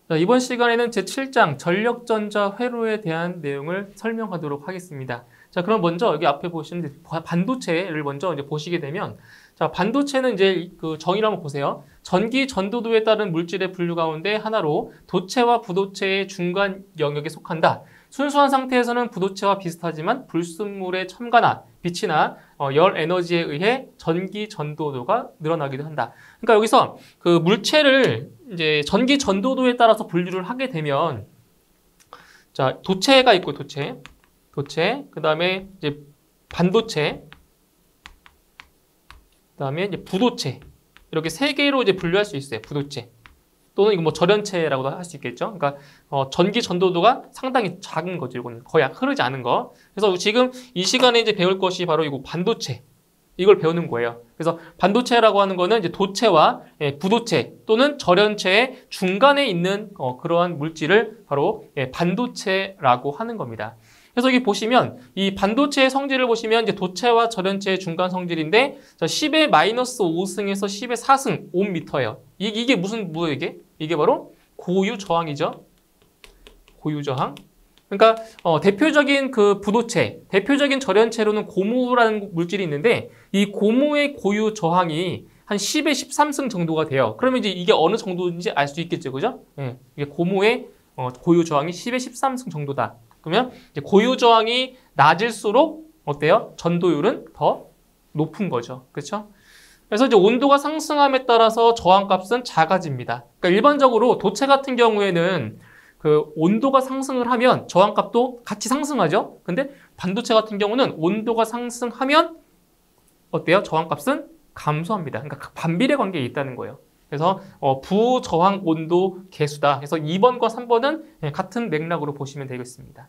자, 이번 시간에는 제7장 전력전자 회로에 대한 내용을 설명하도록 하겠습니다. 자, 그럼 먼저 여기 앞에 보시는 반도체를 먼저 이제 보시게 되면, 자, 반도체는 이제 그 정의를 한번 보세요. 전기 전도도에 따른 물질의 분류 가운데 하나로 도체와 부도체의 중간 영역에 속한다. 순수한 상태에서는 부도체와 비슷하지만 불순물의 첨가나 빛이나 열 에너지에 의해 전기 전도도가 늘어나기도 한다. 그러니까 여기서 그 물체를 이제 전기 전도도에 따라서 분류를 하게 되면, 자, 도체가 있고 도체, 그다음에 이제 반도체, 그다음에 이제 부도체, 이렇게 세 개로 이제 분류할 수 있어요. 부도체 또는 이거 뭐 절연체라고도 할 수 있겠죠. 그러니까 전기 전도도가 상당히 작은 거죠. 이거는 거의 흐르지 않은 거. 그래서 지금 이 시간에 이제 배울 것이 바로 이거 반도체, 이걸 배우는 거예요. 그래서 반도체라고 하는 거는 이제 도체와 부도체 또는 절연체의 중간에 있는 그러한 물질을 바로 반도체라고 하는 겁니다. 그래서 여기 보시면 이 반도체의 성질을 보시면 이제 도체와 절연체의 중간 성질인데, 10의 마이너스 5승에서 10의 4승 옴미터예요. 이게 무슨 뭐예요 이게? 이게 바로 고유 저항이죠. 고유 저항. 그러니까 대표적인 그 부도체, 대표적인 절연체로는 고무라는 물질이 있는데, 이 고무의 고유 저항이 한 10의 13승 정도가 돼요. 그러면 이제 이게 어느 정도인지 알 수 있겠죠, 그죠? 예, 이게 고무의 고유 저항이 10의 13승 정도다. 그러면 이제 고유 저항이 낮을수록 어때요? 전도율은 더 높은 거죠, 그렇죠? 그래서 이제 온도가 상승함에 따라서 저항값은 작아집니다. 그러니까 일반적으로 도체 같은 경우에는 그 온도가 상승을 하면 저항값도 같이 상승하죠. 근데 반도체 같은 경우는 온도가 상승하면 어때요? 저항값은 감소합니다. 그러니까 반비례 관계에 있다는 거예요. 그래서 부저항 온도 계수다. 그래서 2번과 3번은 같은 맥락으로 보시면 되겠습니다.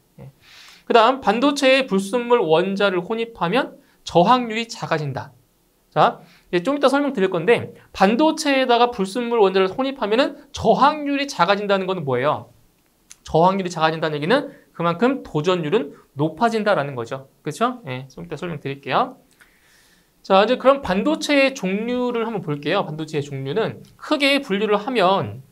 그 다음 반도체에 불순물 원자를 혼입하면 저항률이 작아진다. 자, 좀 이따 설명드릴 건데, 반도체에다가 불순물 원자를 혼입하면 저항률이 작아진다는 것은 뭐예요? 저항률이 작아진다는 얘기는 그만큼 도전율은 높아진다라는 거죠. 그렇죠? 네, 좀 이따 설명드릴게요. 자, 이제 그럼 반도체의 종류를 한번 볼게요. 반도체의 종류는 크게 분류를 하면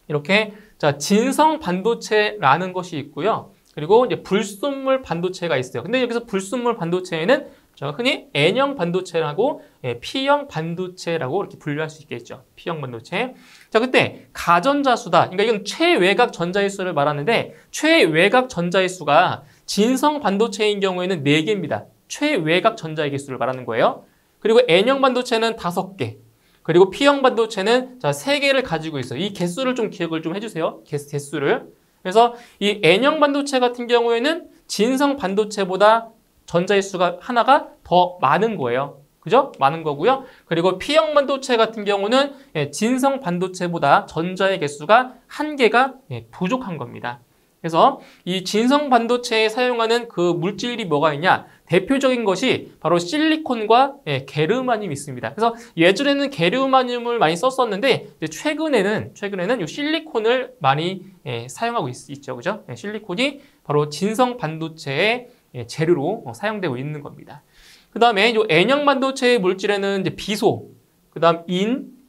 이렇게, 자, 진성 반도체라는 것이 있고요. 그리고 이제 불순물 반도체가 있어요. 근데 여기서 불순물 반도체에는 흔히 N형 반도체라고 P형 반도체라고 이렇게 분류할 수 있겠죠. P형 반도체. 자, 그때 가전자수다. 그러니까 이건 최외곽 전자의 수를 말하는데, 최외곽 전자의 수가 진성 반도체인 경우에는 4개입니다. 최외곽 전자의 개수를 말하는 거예요. 그리고 N형 반도체는 5개. 그리고 P형 반도체는 3개를 가지고 있어요. 이 개수를 좀 기억을 좀 해주세요. 개수를. 그래서 이 N형 반도체 같은 경우에는 진성 반도체보다 전자의 수가 하나가 더 많은 거예요. 그죠? 많은 거고요. 그리고 P형 반도체 같은 경우는 진성 반도체보다 전자의 개수가 1개가 부족한 겁니다. 그래서 이 진성 반도체에 사용하는 그 물질이 뭐가 있냐? 대표적인 것이 바로 실리콘과 게르마늄이 있습니다. 그래서 예전에는 게르마늄을 많이 썼었는데, 최근에는 이 실리콘을 많이 사용하고 있죠. 그죠? 실리콘이 바로 진성 반도체의 재료로 사용되고 있는 겁니다. 그 다음에 이 N형 반도체의 물질에는 이제 비소, 그 다음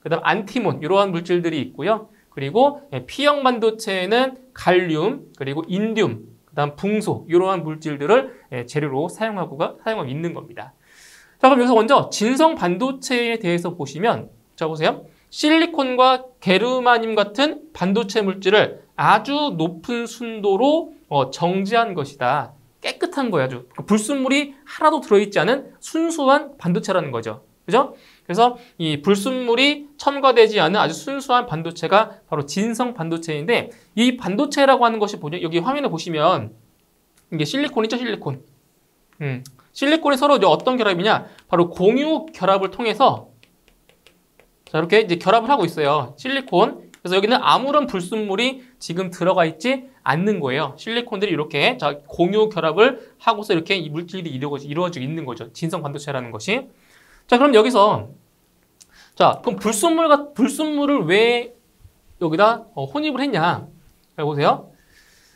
그 다음 안티몬, 이러한 물질들이 있고요. 그리고 P형 반도체에는 갈륨, 그리고 인듐, 그 다음 붕소, 이러한 물질들을 재료로 사용하고 있는 겁니다. 자, 그럼 여기서 먼저 진성 반도체에 대해서 보시면, 자, 보세요. 실리콘과 게르마늄 같은 반도체 물질을 아주 높은 순도로 정지한 것이다. 깨끗한 거예요. 아주 불순물이 하나도 들어있지 않은 순수한 반도체라는 거죠. 그죠? 그래서 이 불순물이 첨가되지 않은 아주 순수한 반도체가 바로 진성 반도체인데, 이 반도체라고 하는 것이 여기 화면에 보시면 이게 실리콘이죠, 실리콘. 실리콘이 서로 이제 어떤 결합이냐? 바로 공유 결합을 통해서, 자, 이렇게 이제 결합을 하고 있어요. 실리콘. 그래서 여기는 아무런 불순물이 지금 들어가 있지 않는 거예요. 실리콘들이 이렇게 공유 결합을 하고서 이렇게 이 물질이 이루어지고 있는 거죠. 진성 반도체라는 것이. 자, 그럼 여기서, 자, 그럼 불순물을 왜 여기다 혼입을 했냐? 자, 보세요.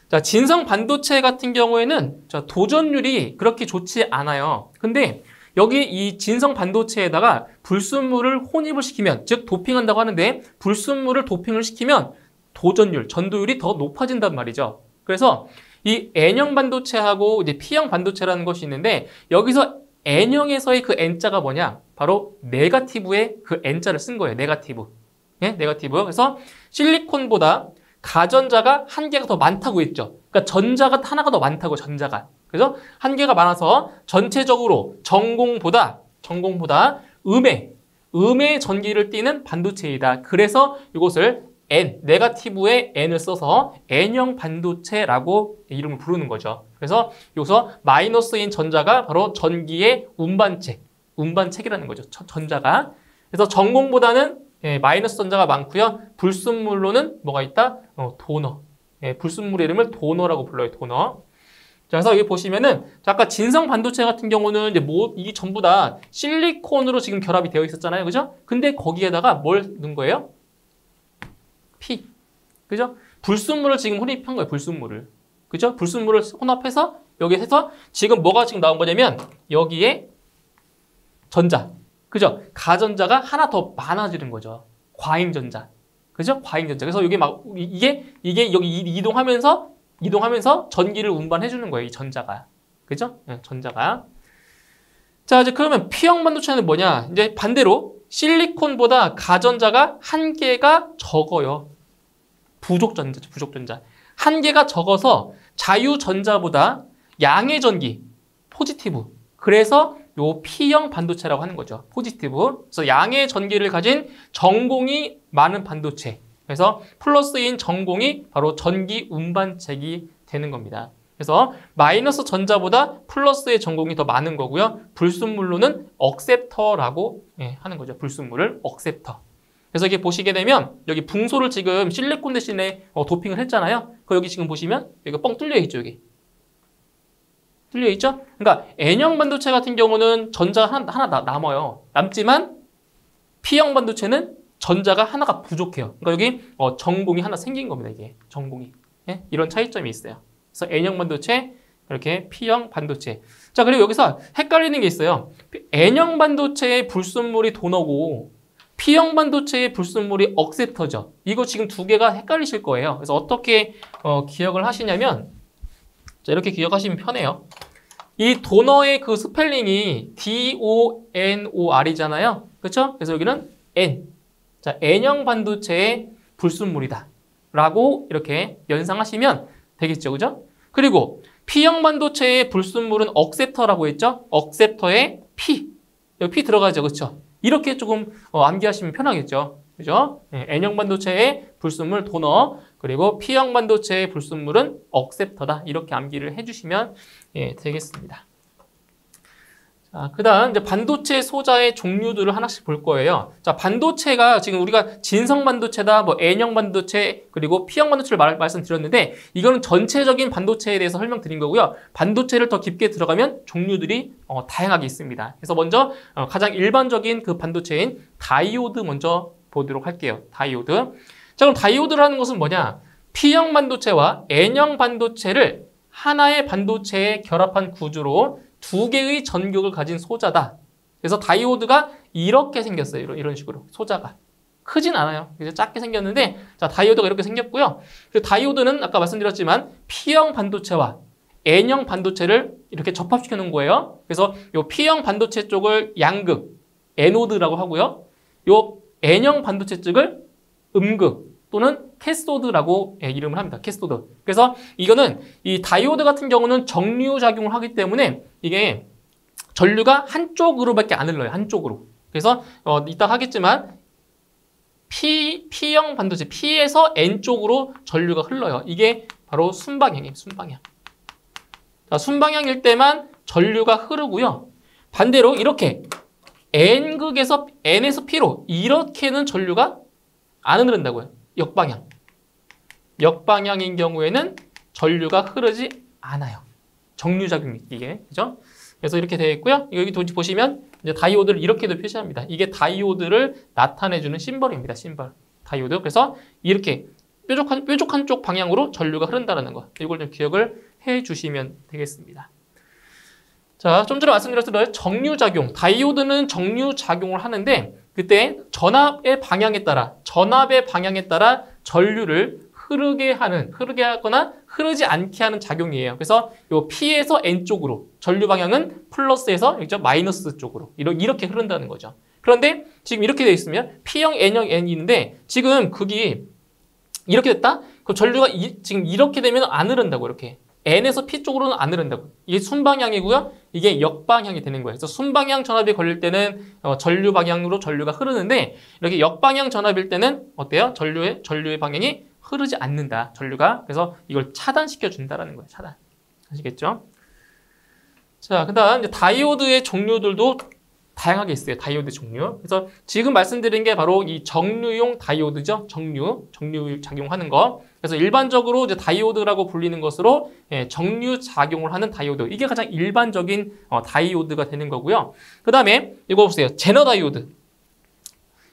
자, 진성 반도체 같은 경우에는 도전율이 그렇게 좋지 않아요. 근데 여기 이 진성 반도체에다가 불순물을 혼입을 시키면, 즉 도핑한다고 하는데, 불순물을 도핑을 시키면 도전율, 전도율이 더 높아진단 말이죠. 그래서 이 N형 반도체하고 이제 P형 반도체라는 것이 있는데 여기서 N형에서의 그 N자가 뭐냐? 바로 네거티브의 그 N자를 쓴 거예요. 네거티브. 예? 네거티브. 그래서 실리콘보다 가전자가 한 개가 더 많다고 했죠. 그러니까 전자가 하나가 더 많다고 전자가. 그래서 한 개가 많아서 전체적으로 전공보다 음의 전기를 띠는 반도체이다. 그래서 이것을 N, 네거티브의 N을 써서 N형 반도체라고 이름을 부르는 거죠. 그래서 여기서 마이너스인 전자가 바로 전기의 운반책이라는 거죠. 전자가. 그래서 전공보다는 마이너스 전자가 많고요. 불순물로는 뭐가 있다? 도너. 불순물의 이름을 도너라고 불러요. 도너. 자, 그래서 여기 보시면은 아까 진성 반도체 같은 경우는 이제 이게 전부 다 실리콘으로 지금 결합이 되어 있었잖아요. 그죠? 근데 거기에다가 뭘 넣은 거예요? P. 그죠? 불순물을 지금 혼입한 거예요. 불순물을. 그죠? 불순물을 혼합해서 여기 해서 지금 뭐가 지금 나온 거냐면 여기에 전자. 그죠? 가전자가 하나 더 많아지는 거죠. 과잉전자. 그죠? 과잉전자. 그래서 여기 막 이게 여기 이동하면서 전기를 운반해 주는 거예요. 이 전자가. 그죠? 전자가. 자, 이제 그러면 P형 반도체는 뭐냐? 이제 반대로 실리콘보다 가전자가 한 개가 적어요. 부족전자죠. 부족전자. 한 개가 적어서 자유전자보다 양의 전기, 포지티브. 그래서 요 P형 반도체라고 하는 거죠. 포지티브. 그래서 양의 전기를 가진 전공이 많은 반도체. 그래서 플러스인 전공이 바로 전기 운반책이 되는 겁니다. 그래서 마이너스 전자보다 플러스의 전공이 더 많은 거고요. 불순물로는 억셉터라고 하는 거죠. 불순물을 억셉터. 그래서 이렇게 보시게 되면 여기 붕소를 지금 실리콘 대신에 도핑을 했잖아요. 그 여기 지금 보시면 여기 뻥 뚫려 있죠. 여기. 뚫려 있죠? 그러니까 N형 반도체 같은 경우는 전자가 하나 남아요. 남지만 P형 반도체는 전자가 하나가 부족해요. 그러니까 여기 전공이 하나 생긴 겁니다. 이게 전공이. 예? 이런 차이점이 있어요. 그래서 N형 반도체, 이렇게 P형 반도체. 자, 그리고 여기서 헷갈리는 게 있어요. N형 반도체의 불순물이 도너고 P형 반도체의 불순물이 억셉터죠. 이거 지금 두 개가 헷갈리실 거예요. 그래서 어떻게 기억을 하시냐면 자, 이렇게 기억하시면 편해요. 이 도너의 그 스펠링이 DONOR이잖아요. 그렇죠? 그래서 여기는 N. 자, N형 반도체의 불순물이다. 라고 이렇게 연상하시면 되겠죠. 그죠? 그리고 P형 반도체의 불순물은 억셉터라고 했죠? 억셉터의 P. 여기 P 들어가죠. 그렇죠? 이렇게 조금 암기하시면 편하겠죠. 그죠? N형 반도체의 불순물 도너, 그리고 P형 반도체의 불순물은 억셉터다. 이렇게 암기를 해주시면 되겠습니다. 자, 그 다음 이제 반도체 소자의 종류들을 하나씩 볼 거예요. 자, 반도체가 지금 우리가 진성 반도체다, 뭐 N형 반도체, 그리고 P형 반도체를 말씀드렸는데 이거는 전체적인 반도체에 대해서 설명드린 거고요. 반도체를 더 깊게 들어가면 종류들이 다양하게 있습니다. 그래서 먼저 가장 일반적인 그 반도체인 다이오드 먼저 보도록 할게요. 다이오드. 자, 그럼 다이오드라는 것은 뭐냐? P형 반도체와 N형 반도체를 하나의 반도체에 결합한 구조로 두 개의 전격을 가진 소자다. 그래서 다이오드가 이렇게 생겼어요. 이런 식으로. 소자가. 크진 않아요. 그래서 작게 생겼는데, 자, 다이오드가 이렇게 생겼고요. 그 다이오드는 아까 말씀드렸지만 P형 반도체와 N형 반도체를 이렇게 접합시켜 놓은 거예요. 그래서 이 P형 반도체 쪽을 양극, 에노드라고 하고요. 이 N형 반도체 쪽을 음극 또는 캐소드라고 이름을 합니다. 캐소드. 그래서 이거는 이 다이오드 같은 경우는 정류작용을 하기 때문에 이게 전류가 한쪽으로밖에 안 흘러요. 한쪽으로. 그래서 이따 하겠지만 P형 반도체, P에서 N쪽으로 전류가 흘러요. 이게 바로 순방향이에요. 순방향. 자, 순방향일 때만 전류가 흐르고요. 반대로 이렇게 N극에서 N에서 P로 이렇게는 전류가 안 흐른다고요. 역방향. 역방향인 경우에는 전류가 흐르지 않아요. 정류작용이 이게. 그죠? 그래서 이렇게 되어 있고요. 여기 보시면 이제 다이오드를 이렇게도 표시합니다. 이게 다이오드를 나타내주는 심벌입니다. 심벌. 다이오드. 그래서 이렇게 뾰족한 쪽 방향으로 전류가 흐른다는 거. 이걸 좀 기억을 해 주시면 되겠습니다. 자, 좀 전에 말씀드렸던 정류작용. 다이오드는 정류작용을 하는데 그때 전압의 방향에 따라 전류를 흐르게 하거나 흐르지 않게 하는 작용이에요. 그래서 요 P에서 N 쪽으로, 전류 방향은 플러스에서 마이너스 쪽으로 이렇게 흐른다는 거죠. 그런데 지금 이렇게 되어 있으면 P형, N형, N인데 지금 극이 이렇게 됐다? 그럼 전류가 지금 이렇게 되면 안 흐른다고, 이렇게. N에서 P 쪽으로는 안 흐른다고. 이게 순방향이고요. 이게 역방향이 되는 거예요. 그래서 순방향 전압이 걸릴 때는 전류 방향으로 전류가 흐르는데, 이렇게 역방향 전압일 때는 어때요? 전류의 방향이 흐르지 않는다, 전류가. 그래서 이걸 차단시켜 준다라는 거예요. 차단. 아시겠죠? 자, 그다음 이제 다이오드의 종류들도 다양하게 있어요. 다이오드 종류. 그래서 지금 말씀드린 게 바로 이 정류용 다이오드죠. 정류 작용하는 거. 그래서 일반적으로 이제 다이오드라고 불리는 것으로 정류 작용을 하는 다이오드. 이게 가장 일반적인 다이오드가 되는 거고요. 그다음에 이거 보세요. 제너 다이오드.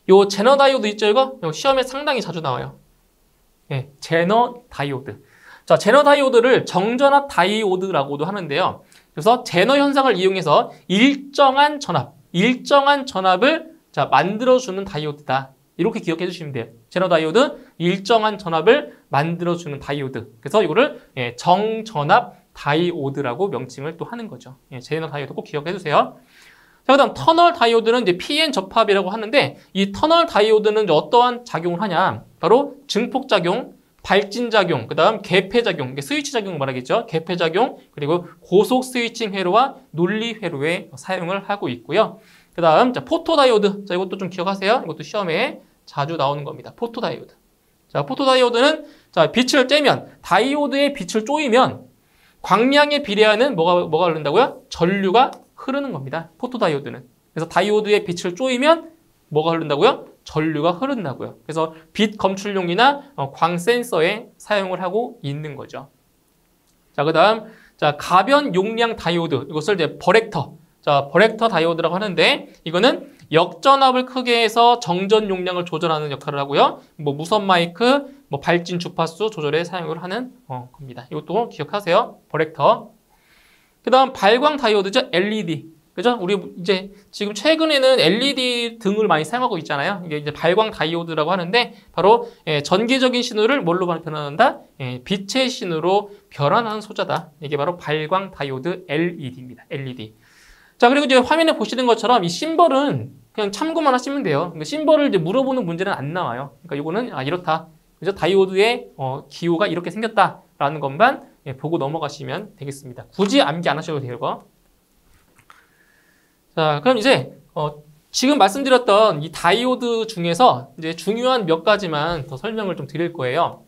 요 제너 다이오드 있죠, 이거? 시험에 상당히 자주 나와요. 제너 다이오드. 자, 제너 다이오드를 정전압 다이오드라고도 하는데요. 그래서 제너 현상을 이용해서 일정한 전압을 만들어주는 다이오드다. 이렇게 기억해 주시면 돼요. 제너 다이오드, 일정한 전압을 만들어주는 다이오드. 그래서 이거를 정전압 다이오드라고 명칭을 또 하는 거죠. 제너 다이오드 꼭 기억해 주세요. 자, 그다음 터널 다이오드는 이제 PN 접합이라고 하는데, 이 터널 다이오드는 이제 어떠한 작용을 하냐? 바로 증폭작용, 발진작용, 그 다음 개폐작용, 스위치 작용 말하겠죠. 개폐작용, 그리고 고속 스위칭 회로와 논리 회로에 사용을 하고 있고요. 그 다음 포토다이오드. 자, 이것도 좀 기억하세요. 이것도 시험에 자주 나오는 겁니다. 포토다이오드. 자, 포토다이오드는 빛을 쬐면, 다이오드의 빛을 쪼이면 광량에 비례하는 뭐가 흐른다고요? 전류가 흐르는 겁니다. 포토다이오드는. 그래서 다이오드의 빛을 쪼이면 뭐가 흐른다고요? 전류가 흐른다고요. 그래서 빛 검출용이나 광 센서에 사용을 하고 있는 거죠. 자, 그다음 가변 용량 다이오드. 이것을 이제 버렉터. 버렉터 다이오드라고 하는데, 이거는 역전압을 크게 해서 정전 용량을 조절하는 역할을 하고요. 무선 마이크, 발진 주파수 조절에 사용을 하는 겁니다. 이것도 기억하세요. 버렉터. 그다음 발광 다이오드죠. LED. 그죠? 우리 이제 지금 최근에는 LED 등을 많이 사용하고 있잖아요. 이게 이제 발광 다이오드라고 하는데, 바로 전기적인 신호를 뭘로 변환한다? 빛의 신호로 변환하는 소자다. 이게 바로 발광 다이오드 LED입니다. LED. 자, 그리고 이제 화면에 보시는 것처럼 이 심벌은 그냥 참고만 하시면 돼요. 심벌을 이제 물어보는 문제는 안 나와요. 그러니까 이거는 이렇다. 그죠? 다이오드의 기호가 이렇게 생겼다라는 것만 보고 넘어가시면 되겠습니다. 굳이 암기 안 하셔도 돼요. 자, 그럼 이제 지금 말씀드렸던 이 다이오드 중에서 이제 중요한 몇 가지만 더 설명을 좀 드릴 거예요.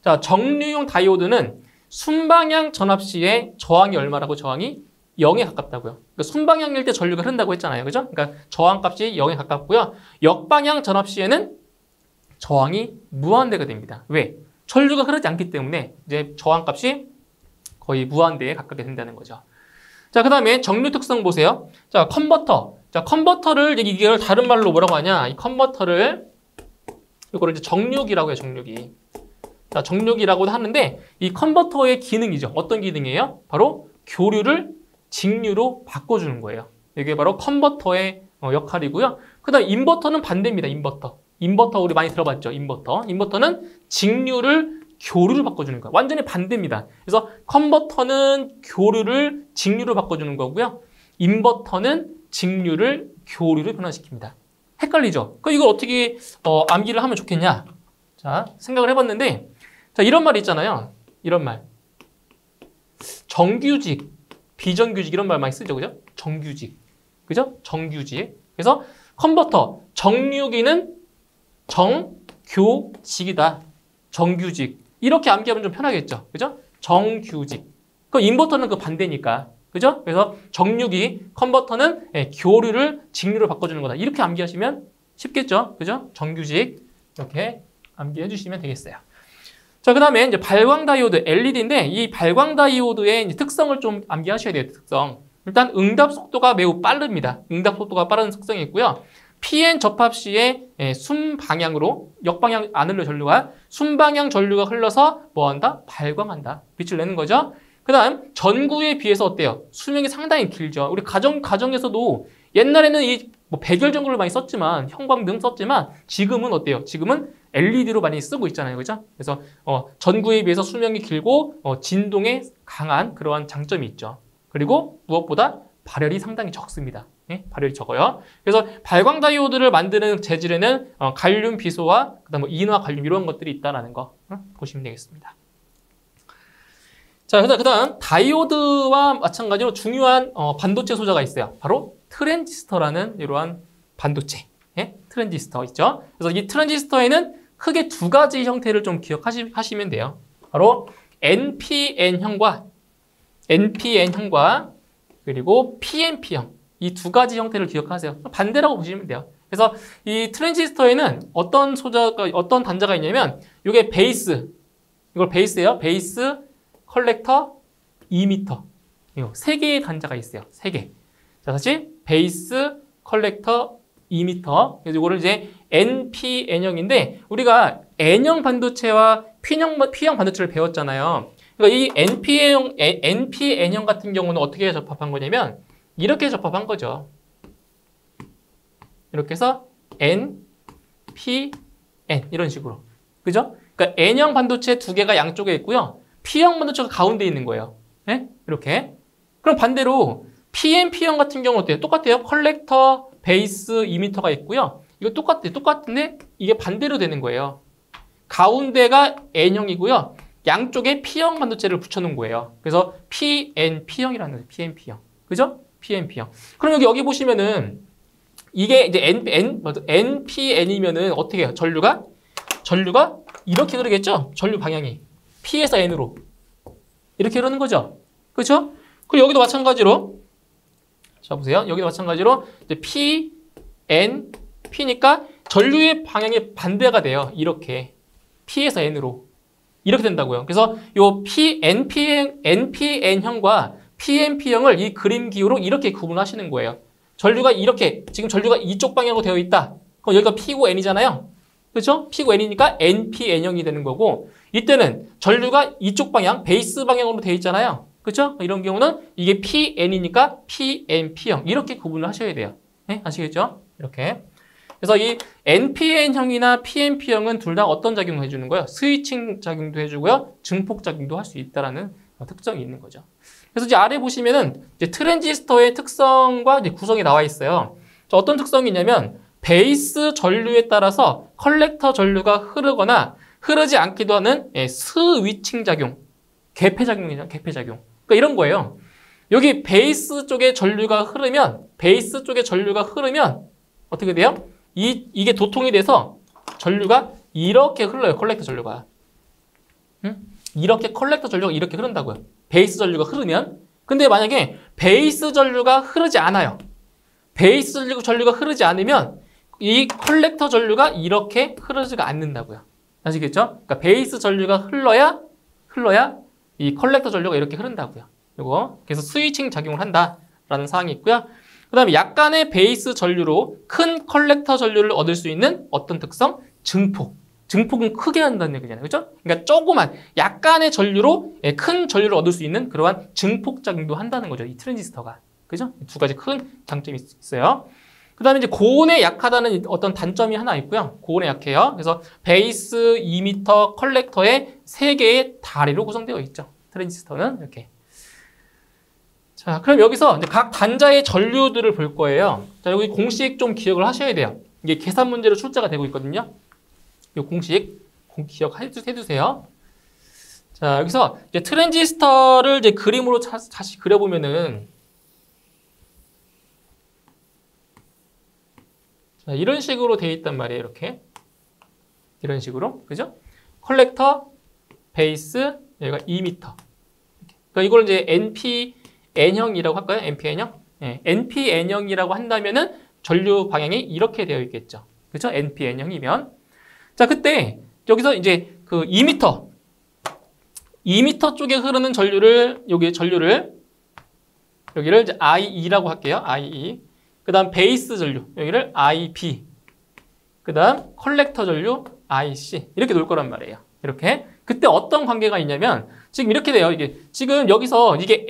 자, 정류용 다이오드는 순방향 전압 시에 저항이 얼마라고? 저항이 0에 가깝다고요. 그러니까 순방향일 때 전류가 흐른다고 했잖아요. 그죠? 그러니까 저항값이 0에 가깝고요. 역방향 전압 시에는 저항이 무한대가 됩니다. 왜? 전류가 흐르지 않기 때문에 이제 저항값이 거의 무한대에 가깝게 된다는 거죠. 자, 그 다음에 정류 특성 보세요. 자, 컨버터. 자, 컨버터를 이걸 다른 말로 뭐라고 하냐? 이 컨버터를 이거를 이제 정류기라고 해요. 정류기. 자, 정류기라고도 하는데, 이 컨버터의 기능이죠. 어떤 기능이에요? 바로 교류를 직류로 바꿔주는 거예요. 이게 바로 컨버터의 역할이고요. 그 다음 인버터는 반대입니다. 인버터 우리 많이 들어봤죠. 인버터는 직류를 교류를 바꿔주는 거예요. 완전히 반대입니다. 그래서 컨버터는 교류를 직류로 바꿔주는 거고요. 인버터는 직류를 교류로 변환시킵니다. 헷갈리죠? 그럼 이걸 어떻게 암기를 하면 좋겠냐? 자, 생각을 해봤는데, 자, 이런 말 있잖아요. 이런 말. 정규직, 비정규직 이런 말 많이 쓰죠. 그죠? 정규직. 그죠? 정규직. 그래서 컨버터, 정류기는 정교직이다. 정규직. 이렇게 암기하면 좀 편하겠죠. 그죠? 정규직. 그 인버터는 그 반대니까. 그죠? 그래서 정류기, 컨버터는 교류를 직류로 바꿔주는 거다. 이렇게 암기하시면 쉽겠죠? 그죠? 정규직. 이렇게 암기해 주시면 되겠어요. 자, 그 다음에 이제 발광 다이오드 LED인데, 이 발광 다이오드의 이제 특성을 좀 암기하셔야 돼요. 특성. 일단 응답 속도가 매우 빠릅니다. 응답 속도가 빠른 특성이 있고요. PN 접합 시에 순방향으로, 역방향 안 흘러 전류가, 순방향 전류가 흘러서 뭐한다? 발광한다. 빛을 내는 거죠. 그 다음 전구에 비해서 어때요? 수명이 상당히 길죠. 우리 가정에서도 옛날에는 이 뭐 백열 정도를 많이 썼지만 형광등 썼지만 지금은 어때요? 지금은 LED로 많이 쓰고 있잖아요, 그죠? 그래서 전구에 비해서 수명이 길고 진동에 강한 그러한 장점이 있죠. 그리고 무엇보다 발열이 상당히 적습니다. 예? 발열이 적어요. 그래서 발광 다이오드를 만드는 재질에는 갈륨 비소와 그다음 뭐 인화 갈륨 이런 것들이 있다라는 거 보시면 되겠습니다. 자, 그다음 다이오드와 마찬가지로 중요한 반도체 소자가 있어요. 바로 트랜지스터라는 이러한 반도체. 예? 트랜지스터 있죠. 그래서 이 트랜지스터에는 크게 두 가지 형태를 좀 기억하시면 돼요. 바로 NPN형과 그리고 PNP형. 이 두 가지 형태를 기억하세요. 반대라고 보시면 돼요. 그래서 이 트랜지스터에는 어떤 단자가 있냐면 이게 베이스, 이걸 베이스예요. 베이스, 컬렉터, 이미터. 이거 세 개의 단자가 있어요. 세 개. 자, 다시 베이스, 컬렉터, 이미터. 그래서 이거를 이제 NPN형인데 우리가 N형 반도체와 P형 반도체를 배웠잖아요. 그러니까 이 NPN형 같은 경우는 어떻게 접합한 거냐면 이렇게 접합한 거죠. 이렇게 해서 N, P, N 이런 식으로. 그죠? 그러니까 N형 반도체 두 개가 양쪽에 있고요. P형 반도체가 가운데 있는 거예요. 네? 이렇게. 그럼 반대로 PNP형 같은 경우는 어때요? 똑같아요. 컬렉터, 베이스, 이미터가 있고요. 이거 똑같은데 이게 반대로 되는 거예요. 가운데가 N형이고요. 양쪽에 P형 반도체를 붙여놓은 거예요. 그래서 PNP형이라는 거예요. PNP형. 그죠? PNP형. 그럼 여기 보시면은 이게 이제 NPN이면은 어떻게 해요? 전류가 이렇게 흐르겠죠? 전류 방향이. P에서 N으로. 이렇게 흐르는 거죠? 그렇죠? 그리고 여기도 마찬가지로 자, 보세요. 여기도 마찬가지로 이제 P, N, P니까 전류의 방향이 반대가 돼요. 이렇게. P에서 N으로. 이렇게 된다고요. 그래서 요 NPN형과 PNP형을 이 그림 기호로 이렇게 구분하시는 거예요. 전류가 이렇게, 지금 전류가 이쪽 방향으로 되어 있다. 그럼 여기가 P고 N이잖아요. 그렇죠? P고 N이니까 NPN형이 되는 거고 이때는 전류가 이쪽 방향, 베이스 방향으로 되어 있잖아요. 그렇죠? 이런 경우는 이게 PN이니까 PNP형 이렇게 구분을 하셔야 돼요. 네? 아시겠죠? 이렇게. 그래서 이 NPN형이나 PNP형은 둘 다 어떤 작용을 해주는 거예요? 스위칭 작용도 해주고요. 증폭 작용도 할 수 있다라는 특성이 있는 거죠. 그래서 이제 아래 보시면은 이제 트랜지스터의 특성과 이제 구성이 나와 있어요. 어떤 특성이 있냐면 베이스 전류에 따라서 컬렉터 전류가 흐르거나 흐르지 않기도 하는 스위칭 작용, 개폐 작용이죠. 개폐 작용. 그러니까 이런 거예요. 여기 베이스 쪽에 전류가 흐르면 어떻게 돼요? 이게 도통이 돼서 전류가 이렇게 흘러요. 컬렉터 전류가. 이렇게 컬렉터 전류가 이렇게 흐른다고요. 베이스 전류가 흐르면. 근데 만약에 베이스 전류가 흐르지 않아요. 베이스 전류가 흐르지 않으면 이 컬렉터 전류가 이렇게 흐르지가 않는다고요. 아시겠죠? 그러니까 베이스 전류가 흘러야 이 컬렉터 전류가 이렇게 흐른다고요. 이거 그래서 스위칭 작용을 한다라는 사항이 있고요. 그 다음에 약간의 베이스 전류로 큰 컬렉터 전류를 얻을 수 있는 어떤 특성? 증폭. 증폭은 크게 한다는 얘기잖아요. 그죠? 그러니까 조그만 약간의 전류로 큰 전류를 얻을 수 있는 그러한 증폭 작용도 한다는 거죠. 이 트랜지스터가. 그죠? 두 가지 큰 장점이 있어요. 그 다음에 이제 고온에 약하다는 어떤 단점이 하나 있고요. 고온에 약해요. 그래서 베이스, 이미터, 컬렉터의 세 개의 다리로 구성되어 있죠. 트랜지스터는 이렇게. 자, 그럼 여기서 이제 각 단자의 전류들을 볼 거예요. 자, 여기 공식 좀 기억을 하셔야 돼요. 이게 계산 문제로 출제가 되고 있거든요. 이 공식 기억해 주세요. 자, 여기서 이제 트랜지스터를 이제 그림으로 다시 그려보면은 자, 이런 식으로 되어 있단 말이에요. 이렇게. 이런 식으로. 그죠? 컬렉터, 베이스, 여기가 이미터. 그러니까 이걸 이제 NPN형이라고 할까요? NPN형? 네, NPN형이라고 한다면은 전류 방향이 이렇게 되어 있겠죠. 그렇죠? NPN형이면. 자, 그때 여기서 이제 그 이미터 쪽에 흐르는 전류를 여기를 이제 IE라고 할게요. IE. 그다음 베이스 전류 여기를 IB. 그다음 컬렉터 전류 IC. 이렇게 놓을 거란 말이에요. 이렇게. 그때 어떤 관계가 있냐면 지금 이렇게 돼요. 이게 지금 여기서 이게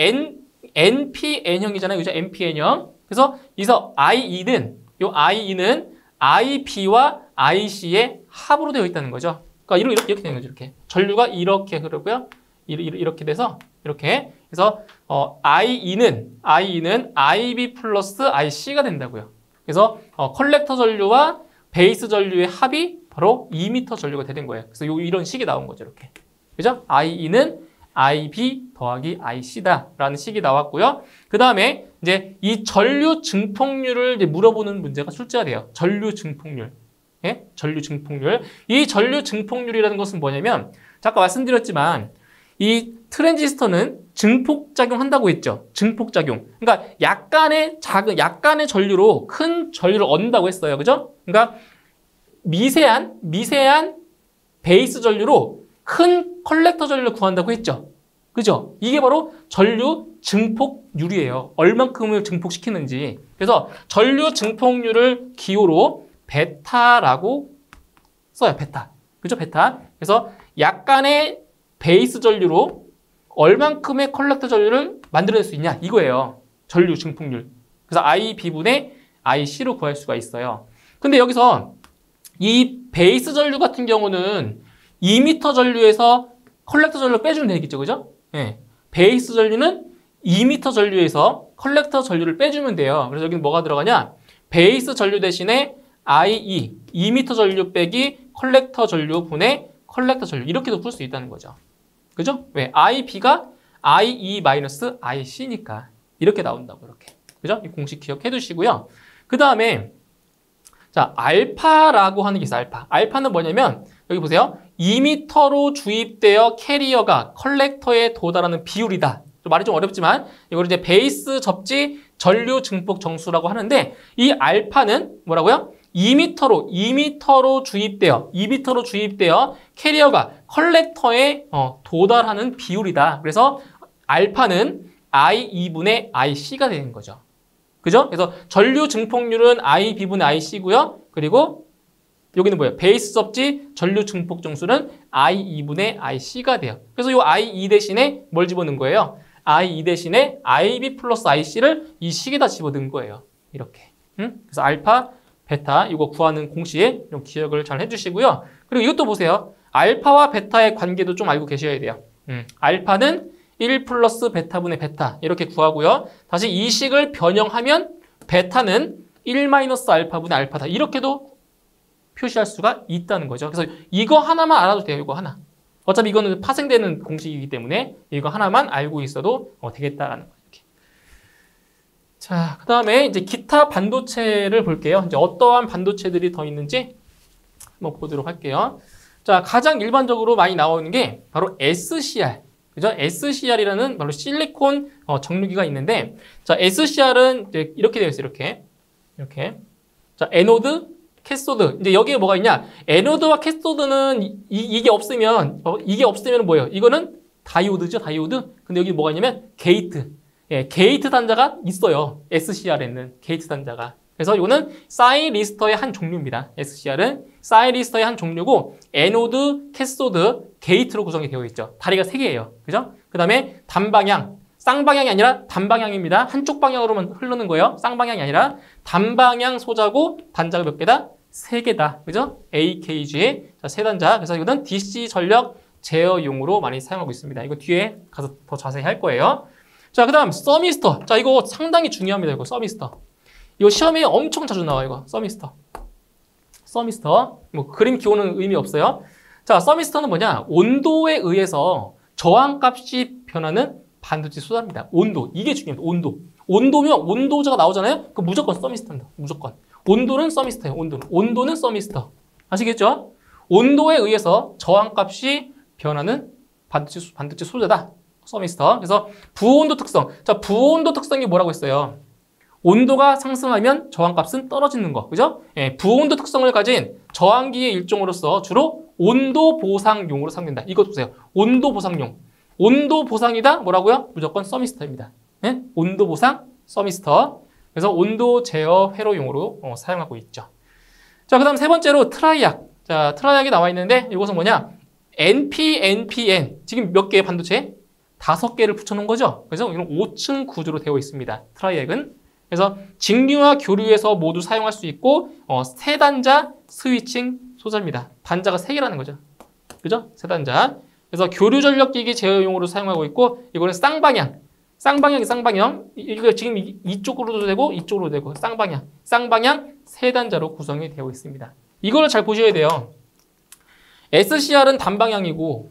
NPN형이잖아요. 그죠? NPN형. 그래서 여기서 IE는 이 I2는 IB와 IC의 합으로 되어 있다는 거죠. 그러니까 이렇게 되는 거죠. 이렇게 전류가 이렇게 흐르고요. 이렇게 돼서 이렇게 그래서 I2는 IB 플러스 IC가 된다고요. 그래서 컬렉터 전류와 베이스 전류의 합이 바로 2m 전류가 되는 거예요. 그래서 이런 식이 나온 거죠. 이렇게. 그죠? I2는 IB 더하기 IC다라는 식이 나왔고요. 그 다음에 이제 이 전류 증폭률을 이제 물어보는 문제가 출제가 돼요. 전류 증폭률. 예? 전류 증폭률. 이 전류 증폭률이라는 것은 뭐냐면, 아까 말씀드렸지만, 이 트랜지스터는 증폭작용 한다고 했죠. 증폭작용. 그러니까 약간의 전류로 큰 전류를 얻는다고 했어요. 그죠? 그러니까 미세한 베이스 전류로 큰 컬렉터 전류를 구한다고 했죠. 그죠? 이게 바로 전류 증폭률이에요. 얼만큼을 증폭시키는지. 그래서 전류 증폭률을 기호로 베타라고 써요. 베타. 그죠? 베타. 그래서 약간의 베이스 전류로 얼만큼의 컬렉터 전류를 만들어낼 수 있냐 이거예요. 전류 증폭률. 그래서 IB분의 IC로 구할 수가 있어요. 근데 여기서 이 베이스 전류 같은 경우는 2m 전류에서 컬렉터 전류를 빼주면 되겠죠. 그죠? 예. 베이스 전류는 2m 전류에서 컬렉터 전류를 빼주면 돼요. 그래서 여기는 뭐가 들어가냐? 베이스 전류 대신에 IE, 2m 전류 빼기 컬렉터 전류 분의 컬렉터 전류. 이렇게도 풀 수 있다는 거죠. 그죠? 왜? IB가 IE-IC니까. 이렇게 나온다고, 이렇게. 그죠? 이 공식 기억해 두시고요. 그 다음에, 자, 알파라고 하는 게 있어요, 알파. 알파는 뭐냐면, 여기 보세요. 2m로 주입되어 캐리어가 컬렉터에 도달하는 비율이다. 말이 좀 어렵지만, 이걸 이제 베이스 접지 전류 증폭 정수라고 하는데, 이 알파는 뭐라고요? 2m로 주입되어 캐리어가 컬렉터에 도달하는 비율이다. 그래서 알파는 I2분의 IC가 되는 거죠. 그죠? 그래서 전류 증폭률은 IB분의 IC고요. 그리고 여기는 뭐예요? 베이스 접지 전류 증폭 정수는 I2분의 IC가 돼요. 그래서 이 I2 대신에 뭘 집어넣은 거예요? I2 대신에 IB 플러스 IC를 이 식에다 집어넣은 거예요. 이렇게. 그래서 알파, 베타 이거 구하는 공식 좀 기억을 잘 해주시고요. 그리고 이것도 보세요. 알파와 베타의 관계도 좀 알고 계셔야 돼요. 알파는 1 플러스 베타분의 베타 이렇게 구하고요. 다시 이 식을 변형하면 베타는 1 마이너스 알파분의 알파다. 이렇게도 표시할 수가 있다는 거죠. 그래서 이거 하나만 알아도 돼요. 이거 하나. 어차피 이거는 파생되는 공식이기 때문에 이거 하나만 알고 있어도 되겠다라는 거예요. 자, 그 다음에 이제 기타 반도체를 볼게요. 이제 어떠한 반도체들이 더 있는지 한번 보도록 할게요. 자, 가장 일반적으로 많이 나오는 게 바로 SCR. 그죠? SCR이라는 바로 실리콘 정류기가 있는데, 자, SCR은 이제 이렇게 되어 있어요. 이렇게. 자, 에노드, 캐소드. 이제 여기에 뭐가 있냐? 에노드와 캐소드는 이게 없으면 뭐예요? 이거는 다이오드죠, 다이오드. 근데 여기 뭐가 있냐면 게이트. 예, 게이트 단자가 있어요. SCR에는 게이트 단자가. 그래서 이거는 사이리스터의 한 종류입니다. SCR은 사이리스터의 한 종류고 에노드, 캐소드, 게이트로 구성이 되어 있죠. 다리가 3개예요. 그죠? 그 다음에 단방향, 쌍방향이 아니라 단방향입니다. 한쪽 방향으로만 흐르는 거예요. 쌍방향이 아니라 단방향 소자고 단자가 몇 개다? 3개다. 그죠? AKG의 3단자. 그래서 이거는 DC 전력 제어용으로 많이 사용하고 있습니다. 이거 뒤에 가서 더 자세히 할 거예요. 자, 그 다음 서미스터. 자, 이거 상당히 중요합니다. 이거 서미스터. 이거 시험에 엄청 자주 나와요. 이거 서미스터. 뭐 그림 기호는 의미 없어요. 자, 서미스터는 뭐냐? 온도에 의해서 저항값이 변하는 반도체 소자입니다. 온도. 이게 중요합니다. 온도. 온도면 온도자가 나오잖아요. 그 무조건 서미스터입니다. 무조건. 온도는 서미스터예요. 온도는 서미스터. 아시겠죠? 온도에 의해서 저항값이 변하는 반도체 소자다. 서미스터. 그래서 부온도 특성. 자, 부온도 특성이 뭐라고 했어요? 온도가 상승하면 저항값은 떨어지는 거. 그죠? 예, 부온도 특성을 가진 저항기의 일종으로서 주로 온도 보상용으로 사용된다. 이거 보세요. 온도 보상용. 온도 보상이다. 뭐라고요? 무조건 서미스터입니다. 예? 온도 보상, 서미스터. 그래서 온도 제어 회로용으로 사용하고 있죠. 자, 그 다음 세 번째로 트라이악. 자, 트라이악이 나와 있는데 이것은 뭐냐? NPN. 지금 몇 개의 반도체? 5개를 붙여놓은 거죠. 그래서 이런 5층 구조로 되어 있습니다. 트라이액은 그래서 직류와 교류에서 모두 사용할 수 있고 세 단자 스위칭 소자입니다. 단자가 3개라는 거죠. 그죠? 세 단자. 그래서 교류 전력기기 제어용으로 사용하고 있고 이거는 쌍방향. 쌍방향. 이거 지금 이쪽으로도 되고 이쪽으로도 되고 쌍방향 세 단자로 구성이 되어 있습니다. 이거를 잘 보셔야 돼요. SCR은 단방향이고,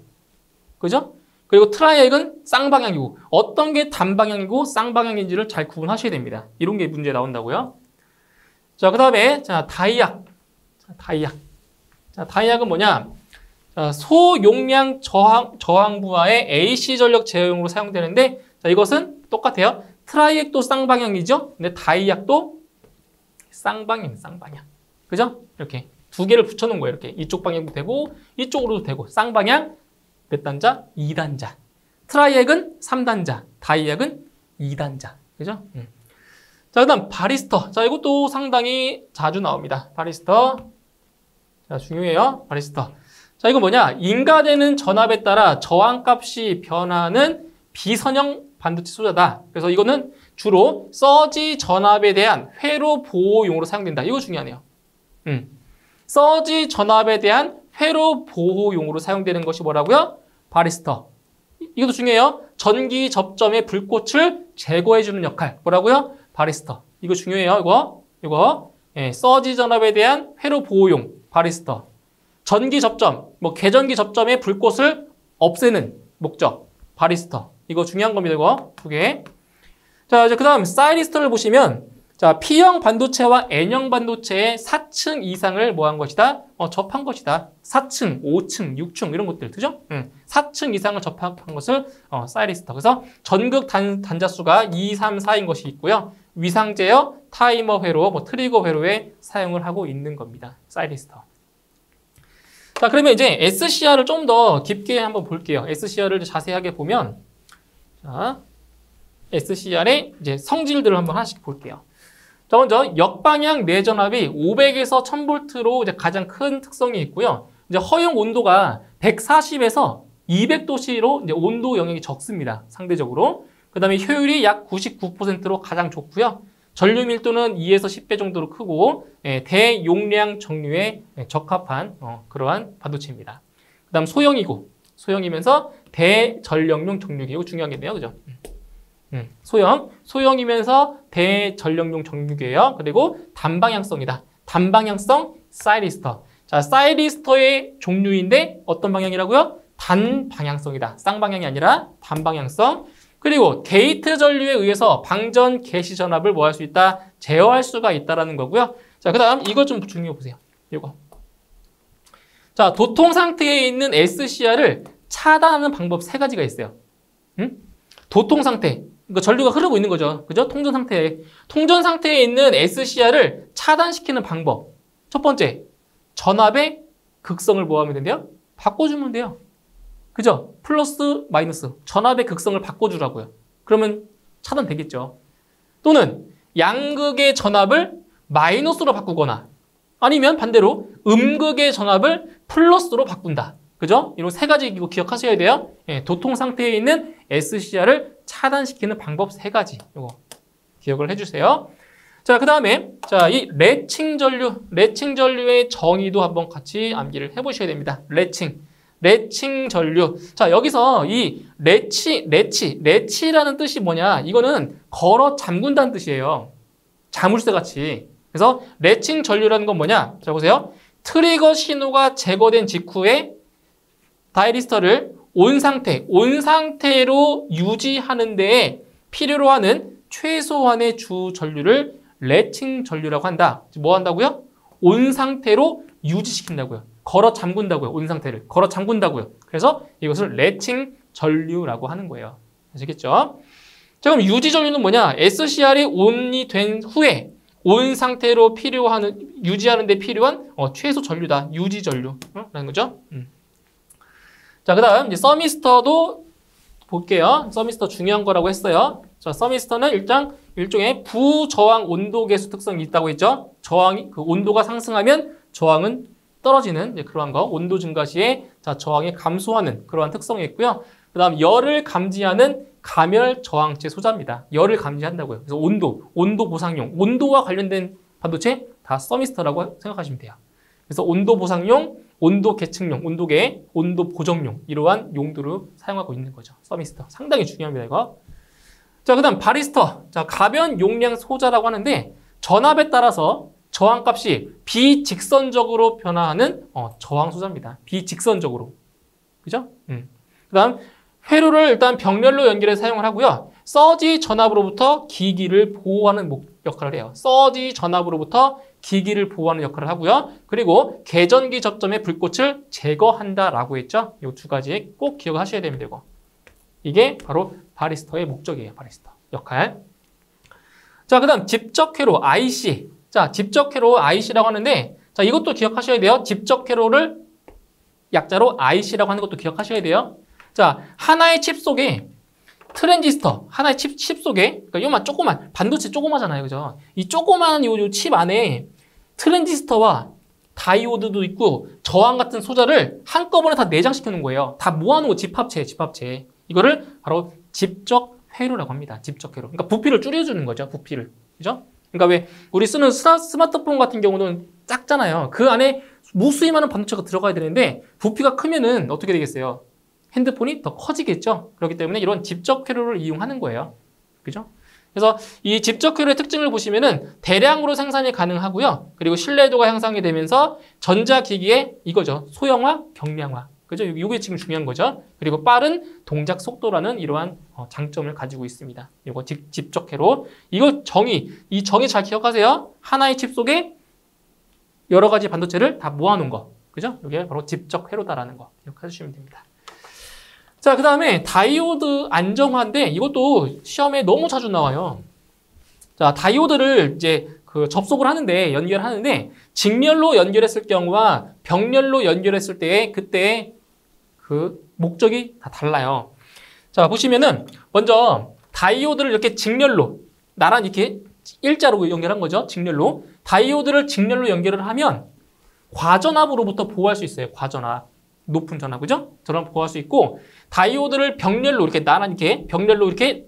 그죠? 그리고 트라이액은 쌍방향이고, 어떤 게 단방향이고 쌍방향인지를 잘 구분하셔야 됩니다. 이런 게 문제에 나온다고요. 자, 그 다음에, 다이약. 다이약은 뭐냐? 자, 소용량 저항부하의 AC 전력 제어용으로 사용되는데, 자, 이것은 똑같아요. 트라이액도 쌍방향이죠? 근데 다이약도 쌍방향. 그죠? 이렇게. 2개를 붙여놓은 거예요. 이렇게 이쪽 방향도 되고 이쪽으로도 되고 쌍방향 몇 단자? 2단자. 트라이액은 3단자, 다이액은 2단자. 그죠? 자, 그다음 바리스터. 자, 이것도 상당히 자주 나옵니다. 바리스터. 자, 중요해요. 바리스터. 자, 이거 뭐냐? 인가되는 전압에 따라 저항값이 변하는 비선형 반도체 소자다. 그래서 이거는 주로 서지 전압에 대한 회로 보호용으로 사용된다. 이거 중요하네요. 서지 전압에 대한 회로 보호용으로 사용되는 것이 뭐라고요? 바리스터. 이것도 중요해요. 전기 접점의 불꽃을 제거해주는 역할. 뭐라고요? 바리스터. 이거 중요해요. 이거. 예, 서지 전압에 대한 회로 보호용. 바리스터. 전기 접점, 궤전기 접점의 불꽃을 없애는 목적. 바리스터. 이거 중요한 겁니다. 이거 2개. 자, 이제 그 다음 사이리스터를 보시면 자, P형 반도체와 N형 반도체의 4층 이상을 뭐한 것이다? 접한 것이다. 4층, 5층, 6층 이런 것들, 그죠? 4층 이상을 접한 것을 사이리스터. 그래서 전극 단자수가 2, 3, 4인 것이 있고요. 위상 제어, 타이머 회로, 트리거 회로에 사용을 하고 있는 겁니다. 사이리스터. 자, 그러면 이제 SCR을 좀 더 깊게 한번 볼게요. SCR을 자세하게 보면 자, SCR의 이제 성질들을 한번 하나씩 볼게요. 자, 먼저 역방향 내전압이 500에서 1000V로 이제 가장 큰 특성이 있고요. 이제 허용 온도가 140에서 200도씨로 이제 온도 영역이 적습니다. 상대적으로. 그다음에 효율이 약 99%로 가장 좋고요. 전류 밀도는 2에서 10배 정도로 크고 대용량 정류에 적합한 그러한 반도체입니다. 그다음 소형이면서 대전력용 정류기고 중요하겠네요, 그죠? 소형이면서 대전력용 정류기예요. 그리고 단방향성이다. 단방향성 사이리스터. 자, 사이리스터의 종류인데 어떤 방향이라고요? 단방향성이다. 쌍방향이 아니라 단방향성. 그리고 게이트 전류에 의해서 방전 개시 전압을 뭐 할 수 있다? 제어할 수가 있다라는 거고요. 자, 그다음 이거 좀 중요해 보세요. 이거. 자, 도통 상태에 있는 SCR을 차단하는 방법 3가지가 있어요. 도통 상태. 그러니까 전류가 흐르고 있는 거죠. 그죠? 통전 상태에 있는 SCR을 차단시키는 방법. 첫 번째, 전압의 극성을 뭐 하면 된대요? 바꿔주면 돼요. 그죠? 플러스, 마이너스. 전압의 극성을 바꿔주라고요. 그러면 차단되겠죠. 또는 양극의 전압을 마이너스로 바꾸거나 아니면 반대로 음극의 전압을 플러스로 바꾼다. 그죠? 이런 3가지 이거 기억하셔야 돼요. 예, 도통 상태에 있는 SCR을 차단시키는 방법 3가지. 이거 기억을 해주세요. 자, 그 다음에 이 레칭 전류의 정의도 한번 같이 암기를 해보셔야 됩니다. 레칭 전류. 자, 여기서 이 레치라는 뜻이 뭐냐? 이거는 걸어 잠근다는 뜻이에요. 자물쇠 같이. 그래서 레칭 전류라는 건 뭐냐? 자, 보세요. 트리거 신호가 제거된 직후에 다이리스터를 온 상태로 유지하는 데에 필요로 하는 최소한의 주 전류를 레칭 전류라고 한다. 뭐 한다고요? 온 상태로 유지시킨다고요. 걸어 잠근다고요. 온 상태를. 걸어 잠근다고요. 그래서 이것을 레칭 전류라고 하는 거예요. 아시겠죠? 자, 그럼 유지 전류는 뭐냐? SCR이 온이 된 후에 온 상태로 유지하는 데 필요한 최소 전류다. 유지 전류라는 거죠. 자, 그 다음, 이제 서미스터도 볼게요. 서미스터 중요한 거라고 했어요. 자, 서미스터는 일종의 부저항 온도 계수 특성이 있다고 했죠. 그 온도가 상승하면 저항은 떨어지는 그러한 거. 온도 증가 시에 저항이 감소하는 그러한 특성이 있고요. 그 다음, 열을 감지하는 가멸 저항체 소자입니다. 열을 감지한다고요. 그래서 온도 보상용, 온도와 관련된 반도체 다 서미스터라고 생각하시면 돼요. 그래서 온도 보상용, 온도 계측용, 온도계, 온도 보정용 이러한 용도를 사용하고 있는 거죠. 서미스터. 상당히 중요합니다, 이거. 자, 그다음 바리스터. 자, 가변 용량 소자라고 하는데 전압에 따라서 저항값이 비직선적으로 변화하는 저항 소자입니다. 비직선적으로. 그죠? 그다음 회로를 일단 병렬로 연결해서 사용을 하고요. 서지 전압으로부터 기기를 보호하는 역할을 해요. 서지 전압으로부터 기기를 보호하는 역할을 하고요. 그리고 계전기 접점의 불꽃을 제거한다라고 했죠. 이 두 가지 꼭 기억하셔야 됩니다. 이거. 이게 바로 바리스터의 목적이에요. 바리스터 역할. 자, 그다음 집적 회로 IC. 자, 집적 회로 IC라고 하는데 자, 이것도 기억하셔야 돼요. 집적 회로를 약자로 IC라고 하는 것도 기억하셔야 돼요. 자, 하나의 칩 속에 트랜지스터, 하나의 칩 속에, 그러니까 요만 조그만, 반도체 조그마잖아요. 그죠? 이 조그만 요 칩 안에 트랜지스터와 다이오드도 있고 저항 같은 소자를 한꺼번에 다 내장시켜 놓은 거예요. 다 모아놓은 거 집합체. 이거를 바로 집적 회로라고 합니다. 집적 회로. 그러니까 부피를 줄여주는 거죠. 부피를. 그죠? 그러니까 왜 우리 쓰는 스마트폰 같은 경우는 작잖아요. 그 안에 무수히 많은 반도체가 들어가야 되는데 부피가 크면은 어떻게 되겠어요? 핸드폰이 더 커지겠죠. 그렇기 때문에 이런 집적 회로를 이용하는 거예요. 그죠? 그래서 이 집적 회로의 특징을 보시면은 대량으로 생산이 가능하고요. 그리고 신뢰도가 향상이 되면서 전자기기의 이거죠. 소형화, 경량화. 그죠? 이게 지금 중요한 거죠. 그리고 빠른 동작 속도라는 이러한 장점을 가지고 있습니다. 이거 집적 회로. 이 정의 잘 기억하세요. 하나의 칩 속에 여러 가지 반도체를 다 모아놓은 거. 그죠? 이게 바로 집적 회로다라는 거 기억해 주시면 됩니다. 자, 그 다음에 다이오드 안정화인데 이것도 시험에 너무 자주 나와요. 자, 다이오드를 이제 접속을 하는데, 연결하는데, 직렬로 연결했을 경우와 병렬로 연결했을 때, 그때 그 목적이 다 달라요. 자, 보시면은, 먼저 다이오드를 이렇게 직렬로, 나란히 이렇게 일자로 연결한 거죠. 직렬로. 다이오드를 직렬로 연결을 하면, 과전압으로부터 보호할 수 있어요. 과전압. 높은 전압, 그죠? 저런 보호할 수 있고, 다이오드를 병렬로 이렇게 병렬로 이렇게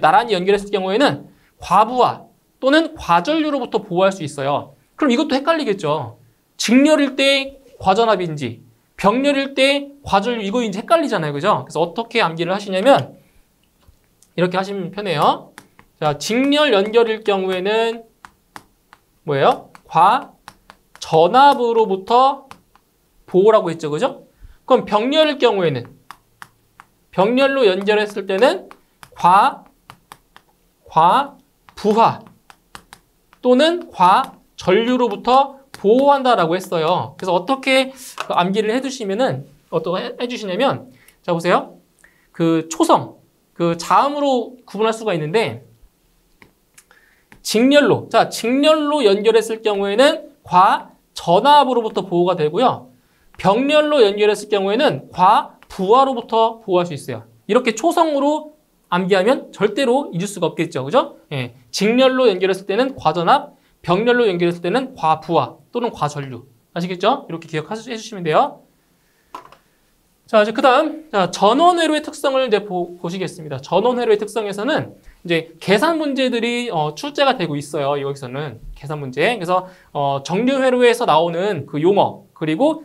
나란히 연결했을 경우에는 과부하 또는 과전류로부터 보호할 수 있어요. 그럼 이것도 헷갈리겠죠. 직렬일 때 과전압인지, 병렬일 때 과전류 이거인지 헷갈리잖아요, 그죠? 그래서 어떻게 암기를 하시냐면 이렇게 하시면 편해요. 자, 직렬 연결일 경우에는 뭐예요? 과전압으로부터 보호라고 했죠, 그죠? 그럼 병렬일 경우에는 병렬로 연결했을 때는 과부하 또는 과전류로부터 보호한다라고 했어요. 그래서 어떻게 암기를 해두시면은 어떻게 해주시냐면 자 보세요. 그 초성, 그 자음으로 구분할 수가 있는데 직렬로 연결했을 경우에는 과전압으로부터 보호가 되고요. 병렬로 연결했을 경우에는 과부하로부터 보호할 수 있어요. 이렇게 초성으로 암기하면 절대로 잊을 수가 없겠죠. 그죠? 예. 직렬로 연결했을 때는 과전압, 병렬로 연결했을 때는 과부하 또는 과전류. 아시겠죠? 이렇게 기억해 주시면 돼요. 자, 이제 그 다음, 전원회로의 특성을 이제 보시겠습니다. 전원회로의 특성에서는 이제 계산 문제들이 출제가 되고 있어요. 여기서는 계산 문제. 그래서 정류회로에서 나오는 그 용어, 그리고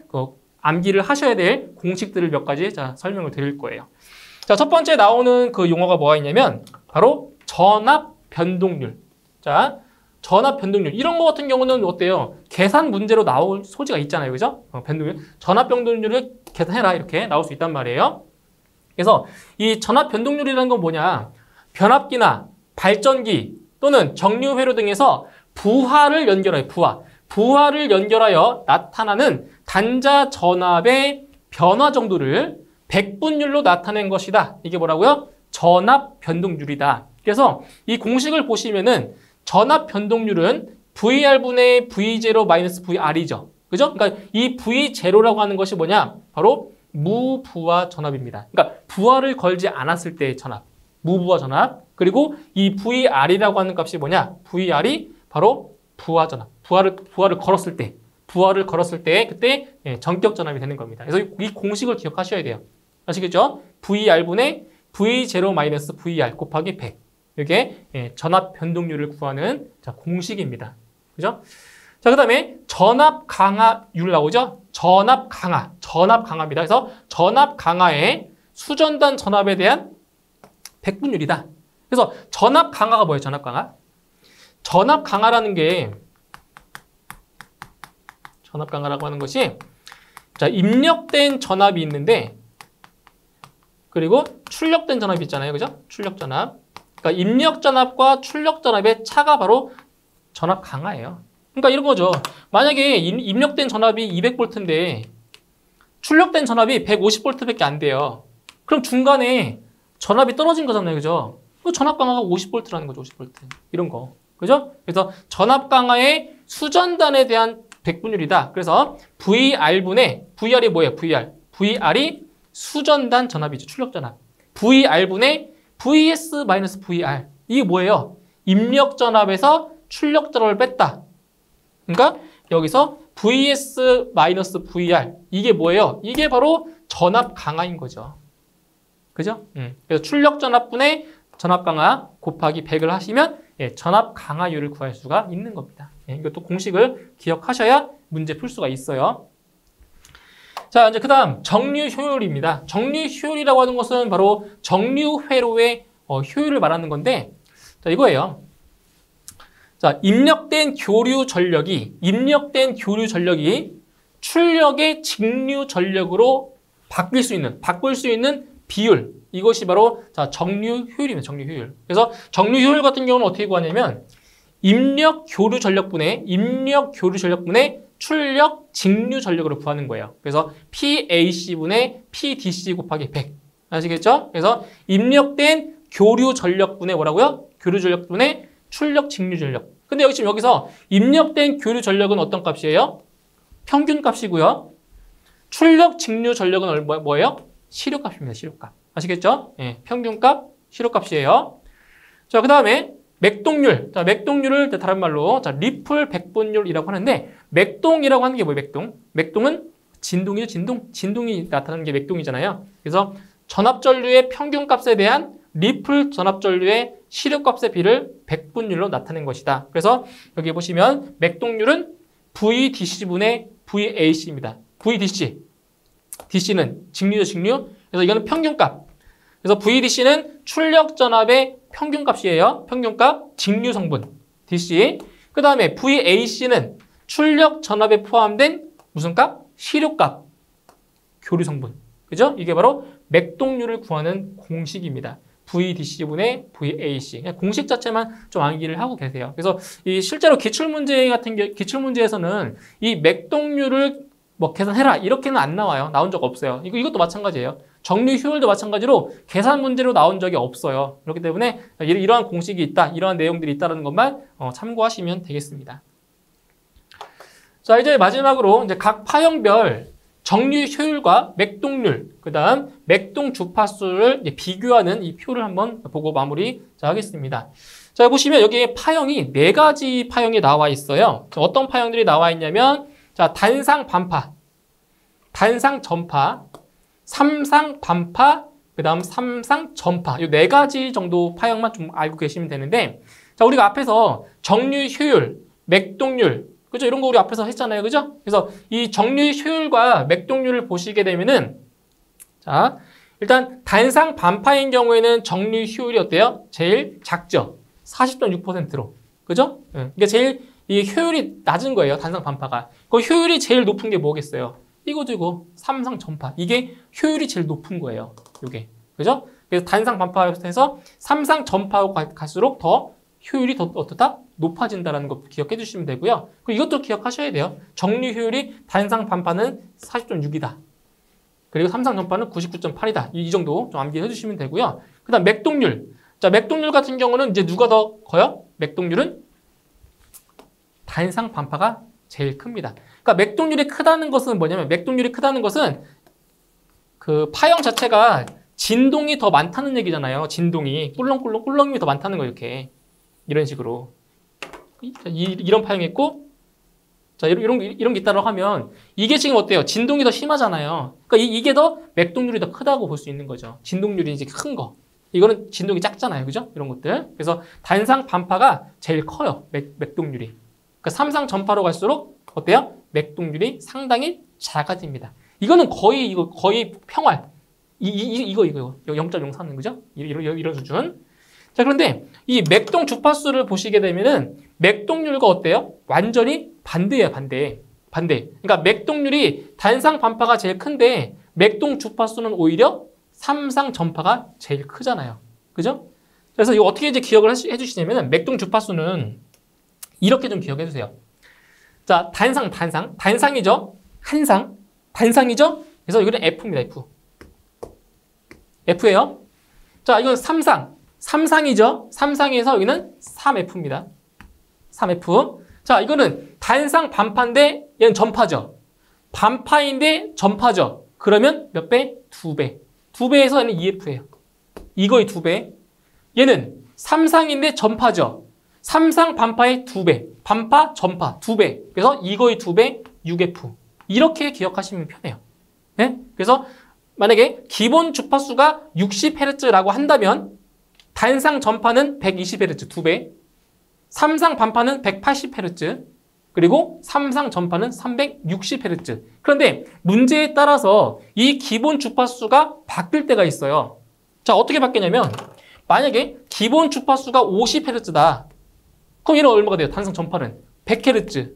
암기를 하셔야 될 공식들을 몇 가지 설명을 드릴 거예요. 자, 첫 번째 나오는 그 용어가 뭐가 있냐면 바로 전압 변동률. 자, 전압 변동률. 이런 거 같은 경우는 어때요? 계산 문제로 나올 소지가 있잖아요. 그죠? 변동률. 전압 변동률을 계산해라. 이렇게 나올 수 있단 말이에요. 그래서 이 전압 변동률이라는 건 뭐냐? 변압기나 발전기 또는 정류회로 등에서 부하를 연결하여 부하를 연결하여 나타나는 단자 전압의 변화 정도를 백분율로 나타낸 것이다. 이게 뭐라고요? 전압 변동률이다. 그래서 이 공식을 보시면은 전압 변동률은 VR분의 V0 마이너스 VR이죠. 그죠? 그러니까 이 V0라고 하는 것이 뭐냐? 바로 무부하 전압입니다. 그러니까 부하를 걸지 않았을 때의 전압. 무부하 전압. 그리고 이 VR이라고 하는 값이 뭐냐? VR이 바로 부하 전압. 부하를 걸었을 때. 그때 전격 전압이 되는 겁니다. 그래서 이 공식을 기억하셔야 돼요. 아시겠죠? VR분의 V0 마이너스 VR 곱하기 100. 이게 전압 변동률을 구하는 공식입니다. 그죠? 자, 그 다음에 전압 강화율 나오죠? 전압 강화입니다. 그래서 전압 강화의 수전단 전압에 대한 백분율이다. 그래서 전압 강화가 뭐예요? 전압 강화? 전압 강화라는 게 전압 강화라고 하는 것이 자, 입력된 전압이 있는데 그리고 출력된 전압이 있잖아요. 그죠? 출력 전압. 그러니까 입력 전압과 출력 전압의 차가 바로 전압 강화예요. 그러니까 이런 거죠. 만약에 입력된 전압이 200V인데 출력된 전압이 150V밖에 안 돼요. 그럼 중간에 전압이 떨어진 거잖아요. 그죠? 전압 강화가 50V라는 거죠. 50V. 이런 거. 그죠? 그래서 전압 강화의 수전단에 대한 백분율이다. 그래서 VR분의 VR이 뭐예요? VR이 수전단 전압이죠. 출력 전압. VR분의 VS-VR. 이게 뭐예요? 입력 전압에서 출력 전압을 뺐다. 그러니까 여기서 VS-VR. 이게 뭐예요? 이게 바로 전압 강화인 거죠. 그죠? 그래서 출력 전압분의 전압 강화 곱하기 100을 하시면 전압 강화율을 구할 수가 있는 겁니다. 이것도 공식을 기억하셔야 문제 풀 수가 있어요. 자, 이제 그 다음 정류 효율입니다. 정류 효율이라고 하는 것은 바로 정류 회로의 효율을 말하는 건데, 자, 이거예요. 자, 입력된 교류 전력이 출력의 직류 전력으로 바꿀 수 있는 비율. 이것이 바로 자, 정류 효율입니다. 정류 효율. 그래서 정류 효율 같은 경우는 어떻게 구하냐면 입력 교류 전력분의 출력 직류 전력으로 구하는 거예요. 그래서 PAC분의 PDC 곱하기 100. 아시겠죠? 그래서 입력된 교류 전력분의 뭐라고요? 교류 전력분의 출력 직류 전력. 근데 여기 지금 여기서 입력된 교류 전력은 어떤 값이에요? 평균 값이고요. 출력 직류 전력은 뭐예요? 시료값입니다. 시료값. 아시겠죠? 예, 평균값, 시료값이에요. 자, 그 다음에 맥동률. 자, 맥동률을 다른 말로 자, 리플 백분율이라고 하는데 맥동이라고 하는 게 뭐예요? 맥동은 진동이죠. 진동이 나타나는 게 맥동이잖아요. 그래서 전압전류의 평균값에 대한 리플 전압전류의 시료값의 비를 백분율로 나타낸 것이다. 그래서 여기 보시면 맥동률은 VDC분의 VAC입니다. VDC. DC는 직류죠, 직류. 그래서 이거는 평균값. 그래서 VDC는 출력 전압의 평균값이에요. 평균값, 직류 성분. DC. 그 다음에 VAC는 출력 전압에 포함된 무슨 값? 시료값. 교류 성분. 그죠? 이게 바로 맥동률을 구하는 공식입니다. VDC분의 VAC. 그냥 공식 자체만 좀 암기를 하고 계세요. 그래서 이 실제로 기출문제에서는 이 맥동률을 뭐 계산해라 이렇게는 안 나와요. 나온 적 없어요. 이것도 마찬가지예요. 정류 효율도 마찬가지로 계산 문제로 나온 적이 없어요. 그렇기 때문에 이러한 공식이 있다, 이러한 내용들이 있다는 것만 참고하시면 되겠습니다. 자, 이제 마지막으로 이제 각 파형별 정류 효율과 맥동률, 그 다음 맥동 주파수를 비교하는 이 표를 한번 보고 마무리 하겠습니다. 자, 보시면 여기에 파형이 4가지 파형이 나와 있어요. 어떤 파형들이 나와 있냐면 자, 단상 반파, 단상 전파, 삼상 반파, 그 다음 삼상 전파. 이 4가지 정도 파형만 좀 알고 계시면 되는데, 자, 우리가 앞에서 정류 효율, 맥동률, 그죠? 이런 거 우리 앞에서 했잖아요. 그죠? 그래서 이 정류 효율과 맥동률을 보시게 되면은, 자, 일단 단상 반파인 경우에는 정류 효율이 어때요? 제일 작죠? 40.6%로. 그죠? 그러니까 제일 이 효율이 낮은 거예요. 단상 반파가. 그 효율이 제일 높은 게 뭐겠어요? 이거죠, 이거. 삼상 전파. 이게 효율이 제일 높은 거예요. 요게. 그죠? 그래서 단상 반파에서 삼상 전파로 갈수록 더 효율이 더 어떻다? 높아진다는 거 기억해 주시면 되고요. 그리고 이것도 기억하셔야 돼요. 정류 효율이 단상 반파는 40.6이다. 그리고 삼상 전파는 99.8이다. 이 정도 좀 암기해 주시면 되고요. 그 다음 맥동률. 자, 맥동률 같은 경우는 이제 누가 더 커요? 맥동률은 단상 반파가 제일 큽니다. 그러니까 맥동률이 크다는 것은 뭐냐면 맥동률이 크다는 것은 그 파형 자체가 진동이 더 많다는 얘기잖아요. 진동이 꿀렁꿀렁이 더 많다는 거 이렇게 이런 식으로 이런 파형이 있고 자 이런 게 있다고 하면 이게 지금 어때요? 진동이 더 심하잖아요. 그러니까 이게 더 맥동률이 더 크다고 볼 수 있는 거죠. 진동률이 이제 큰 거. 이거는 진동이 작잖아요. 그죠? 이런 것들. 그래서 단상 반파가 제일 커요. 맥동률이. 그러니까 삼상 전파로 갈수록 어때요? 맥동률이 상당히 작아집니다. 이거는 거의 평활. 이거 0.04는 그죠? 이런 수준. 자, 그런데 이 맥동 주파수를 보시게 되면은 맥동률과 어때요? 완전히 반대예요, 반대. 그러니까 맥동률이 단상 반파가 제일 큰데 맥동 주파수는 오히려 삼상 전파가 제일 크잖아요. 그죠? 그래서 이거 어떻게 이제 기억을 해주시냐면은 맥동 주파수는 이렇게 좀 기억해 주세요. 자, 단상이죠? 단상이죠? 그래서 이거는 F입니다, F. F예요. 자, 이건 삼상이죠? 삼상에서 여기는 3F입니다. 3F. 자, 이거는 단상 반파인데 얘는 전파죠. 반파인데 전파죠. 그러면 몇 배? 2배. 2배에서 얘는 2F예요. 이거의 2배. 얘는 삼상인데 전파죠. 삼상 반파의 2배. 반파, 전파 2배. 그래서 이거의 2배, 6F. 이렇게 기억하시면 편해요. 네? 그래서 만약에 기본 주파수가 60Hz라고 한다면 단상 전파는 120Hz 2배, 삼상 반파는 180Hz, 그리고 삼상 전파는 360Hz. 그런데 문제에 따라서 이 기본 주파수가 바뀔 때가 있어요. 자, 어떻게 바뀌냐면 만약에 기본 주파수가 50Hz다. 그럼 얘는 얼마가 돼요? 단상 전파는 100Hz.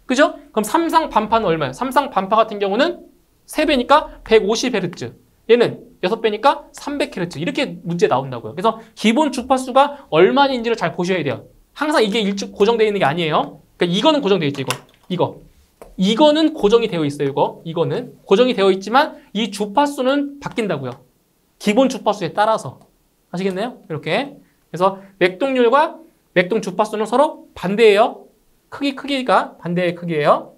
그죠? 그럼 삼상 반파는 얼마예요? 삼상 반파 같은 경우는 3배니까 150Hz. 얘는 6배니까 300Hz. 이렇게 문제 나온다고요. 그래서 기본 주파수가 얼마인지를 잘 보셔야 돼요. 항상 이게 고정되어 있는 게 아니에요. 그러니까 이거는 고정되어 있죠. 이거는 고정이 되어 있어요. 이거는 고정이 되어 있지만 이 주파수는 바뀐다고요. 기본 주파수에 따라서. 아시겠나요? 이렇게. 그래서 맥동률과 맥동 주파수는 서로 반대예요. 크기가 반대의 크기예요.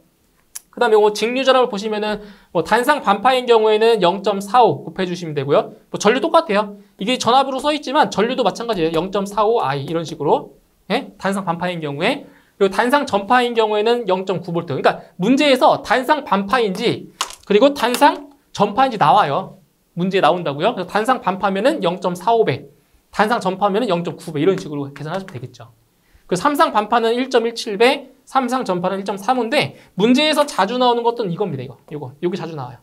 그 다음에 뭐 직류전압을 보시면은 뭐 단상 반파인 경우에는 0.45 곱해주시면 되고요. 뭐 전류 똑같아요. 이게 전압으로 써 있지만 전류도 마찬가지예요. 0.45I 이런 식으로. 예? 단상 반파인 경우에. 그리고 단상 전파인 경우에는 0.9V. 그러니까 문제에서 단상 반파인지 그리고 단상 전파인지 나와요. 문제에 나온다고요. 그래서 단상 반파면은 0.45배, 단상 전파면은 0.9배 이런 식으로 계산하시면 되겠죠. 그 삼상 반파는 1.17배, 삼상 전파는 1.35인데 문제에서 자주 나오는 것은 이겁니다. 여기 자주 나와요.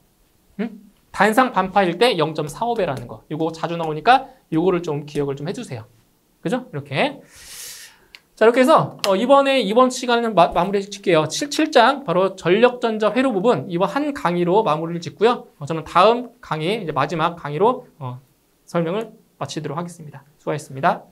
응? 단상 반파일 때 0.45배라는 거. 이거 자주 나오니까 이거를 좀 기억을 좀 해주세요. 그죠? 이렇게. 자, 이렇게 해서 이번 시간은 마무리 짓게요. 7장 바로 전력전자 회로 부분 이번 한 강의로 마무리를 짓고요. 저는 다음 강의 이제 마지막 강의로 설명을 마치도록 하겠습니다. 수고하셨습니다.